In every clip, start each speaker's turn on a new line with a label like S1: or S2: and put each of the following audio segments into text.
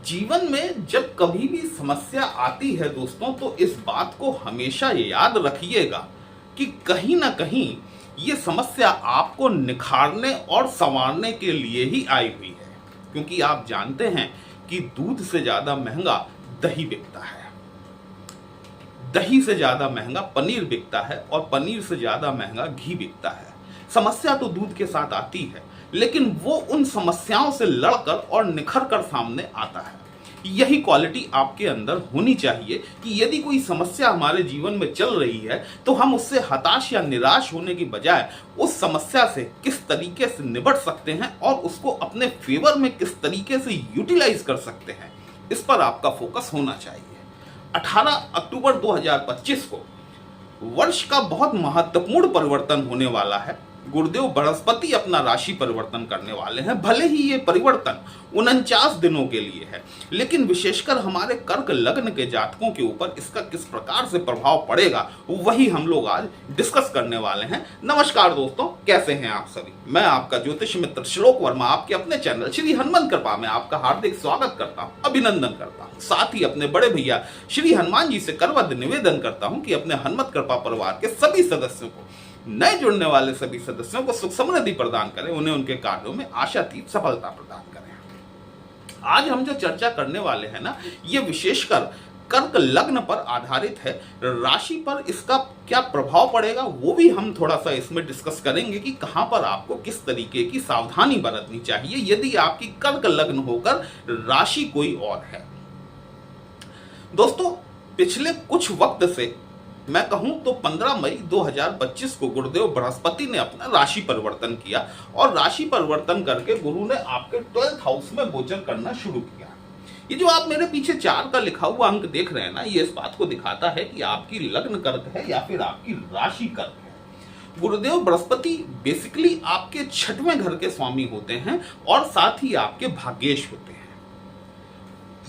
S1: जीवन में जब कभी भी समस्या आती है दोस्तों, तो इस बात को हमेशा याद रखिएगा कि कहीं ना कहीं ये समस्या आपको निखारने और संवारने के लिए ही आई हुई है। क्योंकि आप जानते हैं कि दूध से ज्यादा महंगा दही बिकता है, दही से ज्यादा महंगा पनीर बिकता है और पनीर से ज्यादा महंगा घी बिकता है। समस्या तो दूध के साथ आती है, लेकिन वो उन समस्याओं से लड़कर और निखर कर सामने आता है। यही क्वालिटी आपके अंदर होनी चाहिए कि यदि कोई समस्या हमारे जीवन में चल रही है तो हम उससे हताश या निराश होने की बजाय उस समस्या से किस तरीके से निपट सकते हैं और उसको अपने फेवर में किस तरीके से यूटिलाइज कर सकते हैं, इस पर आपका फोकस होना चाहिए। 18 अक्टूबर 2025 को वर्ष का बहुत महत्वपूर्ण परिवर्तन होने वाला है। गुरुदेव बृहस्पति अपना राशि परिवर्तन करने वाले हैं। भले ही ये परिवर्तन 49 दिनों के लिए है, लेकिन विशेषकर हमारे कर्क लग्न के जातकों के ऊपर इसका किस प्रकार से प्रभाव पड़ेगा वही हम लोग आज डिस्कस करने वाले हैं। नमस्कार दोस्तों, कैसे हैं आप सभी? मैं आपका ज्योतिष मित्र श्लोक वर्मा आपके अपने चैनल श्री हनुमान कृपा में आपका हार्दिक स्वागत करता हूं, अभिनंदन करता हूं। साथ ही अपने बड़े भैया श्री हनुमान जी से करवद निवेदन करता हूं कि अपने हनुमत कृपा परिवार के सभी सदस्यों को, नए जुड़ने वाले सभी सदस्यों को सुख समृद्धि प्रदान करें, उन्हें उनके कार्यों में आशातीत सफलता प्रदान करें। आज हम जो चर्चा करने वाले हैं ना, ये विशेषकर कर्क लग्न पर आधारित है। राशि पर इसका क्या प्रभाव पड़ेगा वो भी हम थोड़ा सा इसमें डिस्कस करेंगे कि कहां पर आपको किस तरीके की सावधानी बरतनी चाहिए यदि आपकी कर्क लग्न होकर राशि कोई और है। दोस्तों, पिछले कुछ वक्त से मैं कहूं तो 15 मई 2025 को गुरुदेव बृहस्पति ने अपना राशि परिवर्तन किया और राशि परिवर्तन करके गुरु ने आपके 12th हाउस में गोचर करना शुरू किया। ये जो आप मेरे पीछे 4 का लिखा हुआ अंक देख रहे हैं ना, ये इस बात को दिखाता है कि आपकी लग्न कर्क है या फिर आपकी राशि कर्क है। गुरुदेव बृहस्पति बेसिकली आपके 6वें घर के स्वामी होते हैं और साथ ही आपके भाग्येश होते हैं।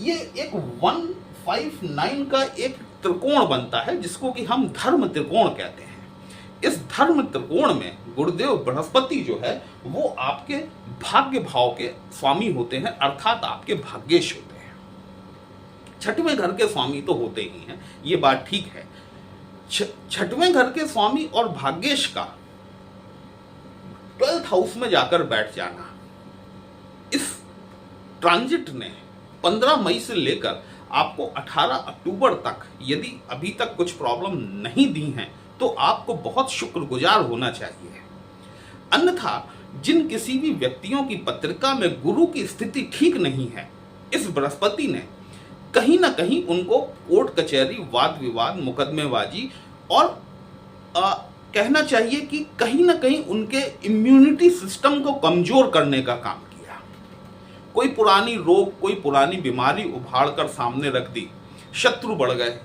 S1: ये एक 159 का एक त्रिकोण बनता है जिसको कि हम धर्म त्रिकोण कहते हैं। इस धर्म त्रिकोण में गुरुदेव बृहस्पति जो है वो आपके भाग्य भाव के स्वामी होते हैं, अर्थात आपके भाग्येश होते हैं। 6वें घर के स्वामी तो होते ही हैं, ये बात ठीक है। 6वें घर के स्वामी और भाग्येश का 12th हाउस में जाकर बैठ जाना, इस ट्रांजिट ने 15 मई से लेकर आपको 18 अक्टूबर तक यदि अभी तक कुछ प्रॉब्लम नहीं दी हैं तो आपको बहुत शुक्रगुजार होना चाहिए। अन्यथा जिन किसी भी व्यक्तियों की पत्रिका में गुरु की स्थिति ठीक नहीं है, इस बृहस्पति ने कहीं ना कहीं उनको कोर्ट कचहरी, वाद विवाद, मुकदमेबाजी और कहना चाहिए कि कहीं ना कहीं उनके इम्यूनिटी सिस्टम को कमजोर करने का काम। कोई पुरानी रोग, कोई पुरानी बीमारी उभाड़ कर सामने रख दी, शत्रु बढ़ गए,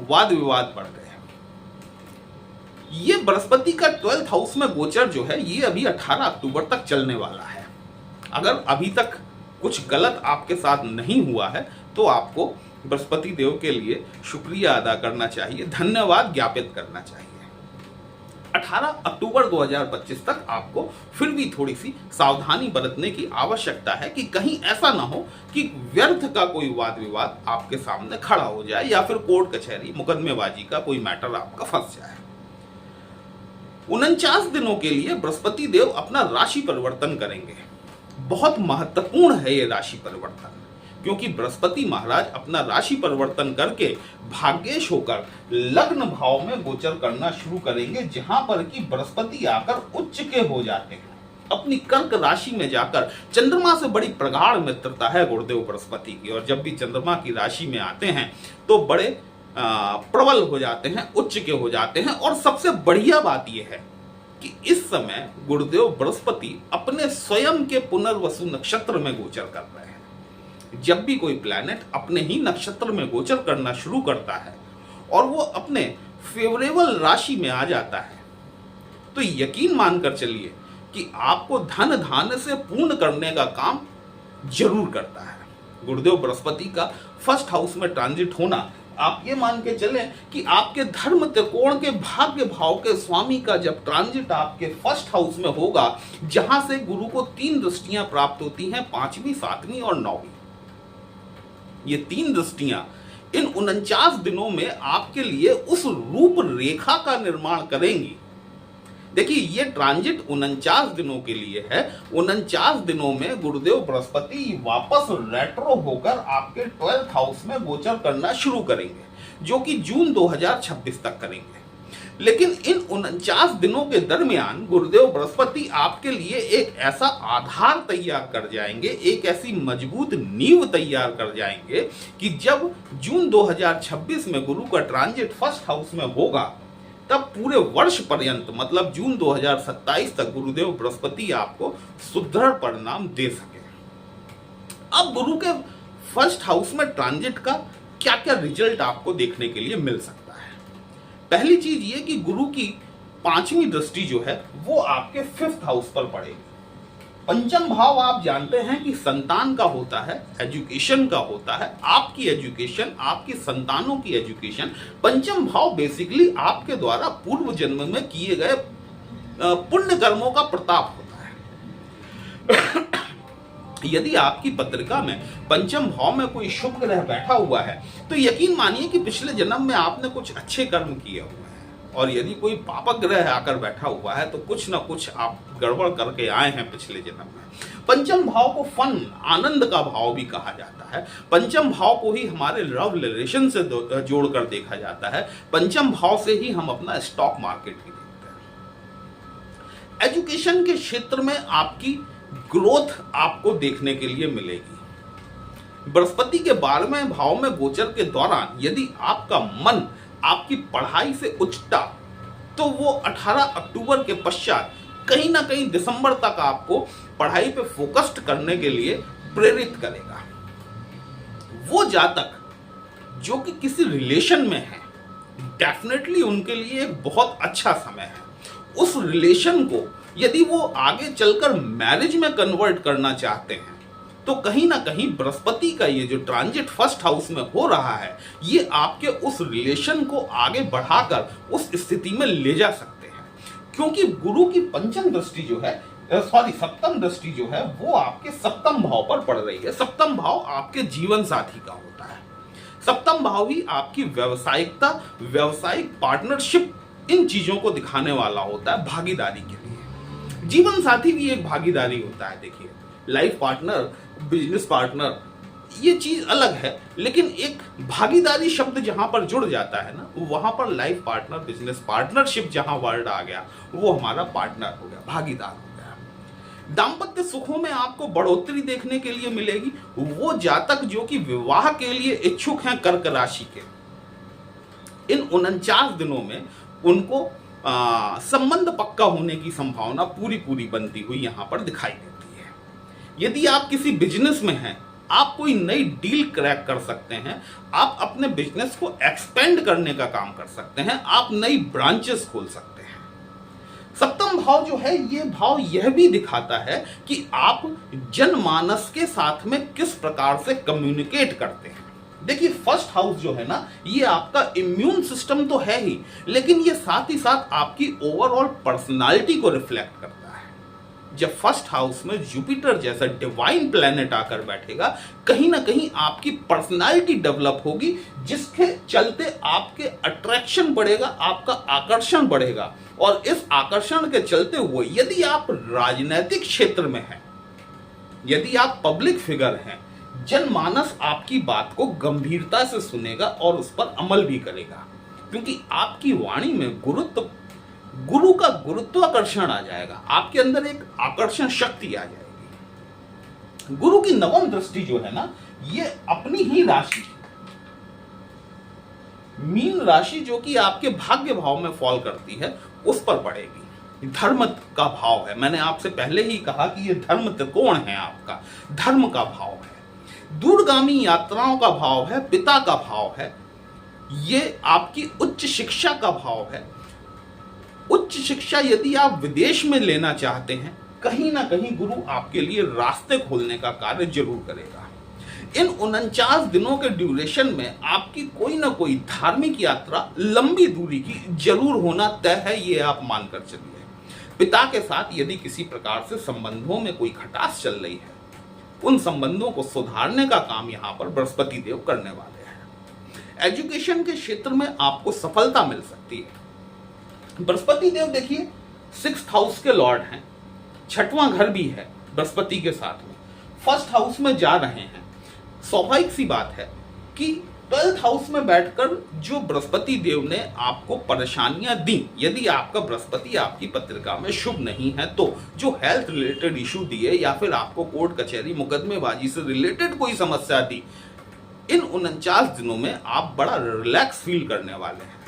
S1: वाद विवाद बढ़ गए। ये बृहस्पति का 12th हाउस में गोचर जो है ये अभी 18 अक्टूबर तक चलने वाला है। अगर अभी तक कुछ गलत आपके साथ नहीं हुआ है तो आपको बृहस्पति देव के लिए शुक्रिया अदा करना चाहिए, धन्यवाद ज्ञापित करना चाहिए। 18 अक्टूबर 2025 तक आपको फिर भी थोड़ी सी सावधानी बरतने की आवश्यकता है कि कहीं ऐसा ना हो कि व्यर्थ का कोई वाद विवाद आपके सामने खड़ा हो जाए या फिर कोर्ट कचहरी, मुकदमेबाजी का कोई मैटर आपका फंस जाए। 49 दिनों के लिए बृहस्पति देव अपना राशि परिवर्तन करेंगे। बहुत महत्वपूर्ण है ये राशि परिवर्तन, क्योंकि बृहस्पति महाराज अपना राशि परिवर्तन करके भाग्येश होकर लग्न भाव में गोचर करना शुरू करेंगे, जहां पर कि बृहस्पति आकर उच्च के हो जाते हैं। अपनी कर्क राशि में जाकर चंद्रमा से बड़ी प्रगाढ़ मित्रता है गुरुदेव बृहस्पति की, और जब भी चंद्रमा की राशि में आते हैं तो बड़े प्रबल हो जाते हैं, उच्च के हो जाते हैं। और सबसे बढ़िया बात यह है कि इस समय गुरुदेव बृहस्पति अपने स्वयं के पुनर्वसु नक्षत्र में गोचर कर रहे हैं। जब भी कोई प्लैनेट अपने ही नक्षत्र में गोचर करना शुरू करता है और वो अपने फेवरेबल राशि में आ जाता है तो यकीन मानकर चलिए कि आपको धन धान्य से पूर्ण करने का काम जरूर करता है। गुरुदेव बृहस्पति का 1st हाउस में ट्रांजिट होना, आप ये मान के चलें कि आपके धर्म त्रिकोण के भाग्य भाव के स्वामी का जब ट्रांजिट आपके 1st हाउस में होगा, जहां से गुरु को 3 दृष्टियां प्राप्त होती हैं, 5वीं, 7वीं और 9वीं। ये 3 दृष्टियां इन 49 दिनों में आपके लिए उस रूपरेखा का निर्माण करेंगी। देखिए, ये ट्रांजिट 49 दिनों के लिए है। 49 दिनों में गुरुदेव बृहस्पति वापस रेट्रो होकर आपके 12th हाउस में गोचर करना शुरू करेंगे, जो कि जून 2026 तक करेंगे। लेकिन इन 49 दिनों के दरमियान गुरुदेव बृहस्पति आपके लिए एक ऐसा आधार तैयार कर जाएंगे, एक ऐसी मजबूत नींव तैयार कर जाएंगे कि जब जून 2026 में गुरु का ट्रांजिट 1st हाउस में होगा, तब पूरे वर्ष पर्यंत मतलब जून 2027 तक गुरुदेव बृहस्पति आपको सुदृढ़ परिणाम दे सके। अब गुरु के 1st हाउस में ट्रांजिट का क्या क्या रिजल्ट आपको देखने के लिए मिल सकता है। पहली चीज ये कि गुरु की 5वीं दृष्टि जो है वो आपके 5th हाउस पर पड़ेगी। पंचम भाव आप जानते हैं कि संतान का होता है, एजुकेशन का होता है, आपकी एजुकेशन, आपकी संतानों की एजुकेशन। पंचम भाव बेसिकली आपके द्वारा पूर्व जन्म में किए गए पुण्य कर्मों का प्रताप होता है। यदि आपकी पत्रिका में पंचम भाव में कोई शुभ ग्रह बैठा हुआ है तो यकीन मानिए कि पिछले जन्म में आपने कुछ अच्छे कर्म किए हुए हैं, और यदि कोई पापक ग्रह आकर बैठा हुआ है तो कुछ ना कुछ आप गड़बड़ करके आए हैं पिछले जन्म में। पंचम भाव को फन, आनंद का भाव भी कहा जाता है। पंचम भाव को ही हमारे लव रिलेशन से जोड़कर देखा जाता है। पंचम भाव से ही हम अपना स्टॉक मार्केट भी देखते हैं। एजुकेशन के क्षेत्र में आपकी ग्रोथ आपको देखने के लिए मिलेगी। बृहस्पति के 12वें भाव में गोचर के दौरान यदि आपका मन आपकी पढ़ाई से उचटा तो वो 18 अक्टूबर के पश्चात कहीं ना कहीं दिसंबर तक आपको पढ़ाई पे फोकस्ड करने के लिए प्रेरित करेगा। वो जातक जो कि किसी रिलेशन में है, डेफिनेटली उनके लिए एक बहुत अच्छा समय है। उस रिलेशन को यदि वो आगे चलकर मैरिज में कन्वर्ट करना चाहते हैं तो कहीं ना कहीं बृहस्पति का ये जो ट्रांजिट 1st हाउस में हो रहा है, ये आपके उस रिलेशन को आगे बढ़ाकर उस स्थिति में ले जा सकते हैं। क्योंकि गुरु की पंचम दृष्टि जो है, सप्तम दृष्टि जो है, वो आपके 7म भाव पर पड़ रही है। 7म भाव आपके जीवन साथी का होता है। 7म भाव ही आपकी व्यावसायिकता, व्यावसायिक पार्टनरशिप, इन चीजों को दिखाने वाला होता है भागीदारी के लिए। जीवन साथी भी एक भागीदारी होता है। देखिए, लाइफ पार्टनर, बिजनेस पार्टनर, ये चीज अलग है, लेकिन एक भागीदारी शब्द जहां पर जुड़ जाता है ना, वहां पर लाइफ पार्टनर, बिजनेस पार्टनरशिप जहां वर्ड आ गया, वो हमारा पार्टनर हो गया, भागीदार हो गया। दाम्पत्य सुखों में आपको बढ़ोतरी देखने के लिए मिलेगी। वो जातक जो कि विवाह के लिए इच्छुक हैं कर्क राशि के, इन 49 दिनों में उनको संबंध पक्का होने की संभावना पूरी बनती हुई यहां पर दिखाई देती है। यदि आप किसी बिजनेस में हैं, आप कोई नई डील क्रैक कर सकते हैं, आप अपने बिजनेस को एक्सपेंड करने का काम कर सकते हैं, आप नई ब्रांचेस खोल सकते हैं। 7म भाव जो है, ये भाव यह भी दिखाता है कि आप जनमानस के साथ में किस प्रकार से कम्युनिकेट करते हैं। देखिए, 1st हाउस जो है ना, ये आपका इम्यून सिस्टम तो है ही, लेकिन ये साथ ही साथ आपकी ओवरऑल पर्सनालिटी को रिफ्लेक्ट करता है। जब 1st हाउस में जुपिटर जैसा डिवाइन प्लैनेट आकर बैठेगा, कहीं ना कहीं आपकी पर्सनालिटी डेवलप होगी, जिसके चलते आपके अट्रैक्शन बढ़ेगा, आपका आकर्षण बढ़ेगा। और इस आकर्षण के चलते हुए यदि आप राजनीतिक क्षेत्र में हैं, यदि आप पब्लिक फिगर हैं, जनमानस आपकी बात को गंभीरता से सुनेगा और उस पर अमल भी करेगा, क्योंकि आपकी वाणी में गुरु का गुरुत्वाकर्षण आ जाएगा, आपके अंदर एक आकर्षण शक्ति आ जाएगी। गुरु की 9वीं दृष्टि जो है ना, ये अपनी ही राशि, मीन राशि, जो कि आपके भाग्य भाव में फॉल करती है, उस पर पड़ेगी। धर्म का भाव है। मैंने आपसे पहले ही कहा कि ये धर्म त्रिकोण है, आपका धर्म का भाव है, दूरगामी यात्राओं का भाव है, पिता का भाव है, ये आपकी उच्च शिक्षा का भाव है। उच्च शिक्षा यदि आप विदेश में लेना चाहते हैं, कहीं ना कहीं गुरु आपके लिए रास्ते खोलने का कार्य जरूर करेगा। इन 49 दिनों के ड्यूरेशन में आपकी कोई ना कोई धार्मिक यात्रा लंबी दूरी की जरूर होना तय है, ये आप मानकर चलिए। पिता के साथ यदि किसी प्रकार से संबंधों में कोई खटास चल रही है, उन संबंधों को सुधारने का काम यहाँ पर बृहस्पति देव करने वाले हैं। एजुकेशन के क्षेत्र में आपको सफलता मिल सकती है। बृहस्पति देव देखिए 6th हाउस के लॉर्ड हैं, 6वां घर भी है बृहस्पति के साथ में, 1st हाउस में जा रहे हैं। स्वाभाविक सी बात है कि 12th हाउस में बैठकर जो बृहस्पति देव ने आपको परेशानियां दी, यदि आपका बृहस्पति आपकी पत्रिका में शुभ नहीं है तो जो हेल्थ रिलेटेड इशू दिए या फिर आपको कोर्ट कचहरी मुकदमेबाजी से रिलेटेड कोई समस्या दी, इन 49 दिनों में आप बड़ा रिलैक्स फील करने वाले हैं।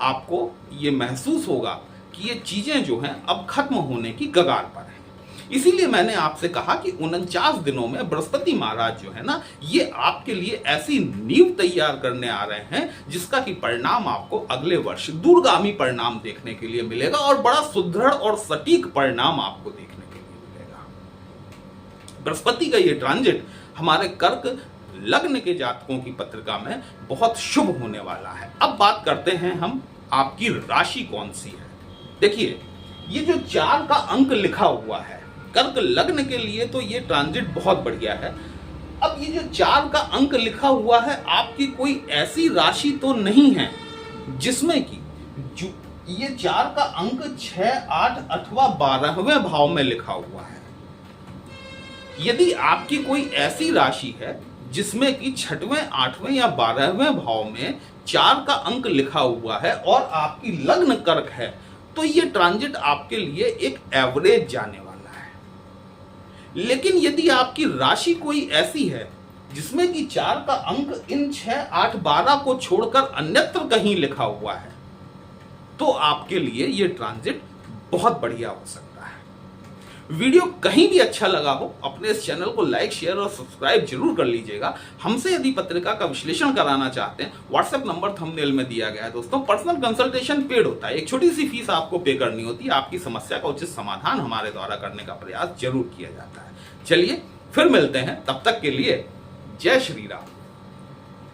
S1: आपको ये महसूस होगा कि ये चीजें जो हैं अब खत्म होने की कगार पर है। इसीलिए मैंने आपसे कहा कि 49 दिनों में बृहस्पति महाराज जो है ना, ये आपके लिए ऐसी नींव तैयार करने आ रहे हैं जिसका कि परिणाम आपको अगले वर्ष दूरगामी परिणाम देखने के लिए मिलेगा और बड़ा सुदृढ़ और सटीक परिणाम आपको देखने के लिए मिलेगा। बृहस्पति का ये ट्रांजिट हमारे कर्क लग्न के जातकों की पत्रिका में बहुत शुभ होने वाला है। अब बात करते हैं हम आपकी राशि कौन सी है। देखिए, ये जो 4 का अंक लिखा हुआ है कर्क लग्न के लिए तो ये ट्रांजिट बहुत बढ़िया है। अब ये जो 4 का अंक लिखा हुआ है, आपकी कोई ऐसी राशि तो नहीं है जिसमें कि जो ये 4 का अंक 6, 8 अथवा 12वें भाव में लिखा हुआ है। यदि आपकी कोई ऐसी राशि है जिसमें कि 6वें, 8वें या 12वें भाव में 4 का अंक लिखा हुआ है और आपकी लग्न कर्क है, तो ये ट्रांजिट आपके लिए एक एवरेज जाने वाला है। लेकिन यदि आपकी राशि कोई ऐसी है जिसमें कि 4 का अंक इन 6, 8, 12 को छोड़कर अन्यत्र कहीं लिखा हुआ है, तो आपके लिए ये ट्रांजिट बहुत बढ़िया हो सकता है। वीडियो कहीं भी अच्छा लगा हो, अपने इस चैनल को लाइक, शेयर और सब्सक्राइब जरूर कर लीजिएगा। हमसे यदि पत्रिका का विश्लेषण कराना चाहते हैं, व्हाट्सएप नंबर थंबनेल में दिया गया है दोस्तों। पर्सनल कंसल्टेशन पेड होता है, एक छोटी सी फीस आपको पे करनी होती है। आपकी समस्या का उचित समाधान हमारे द्वारा करने का प्रयास जरूर किया जाता है। चलिए फिर मिलते हैं, तब तक के लिए जय श्री राम।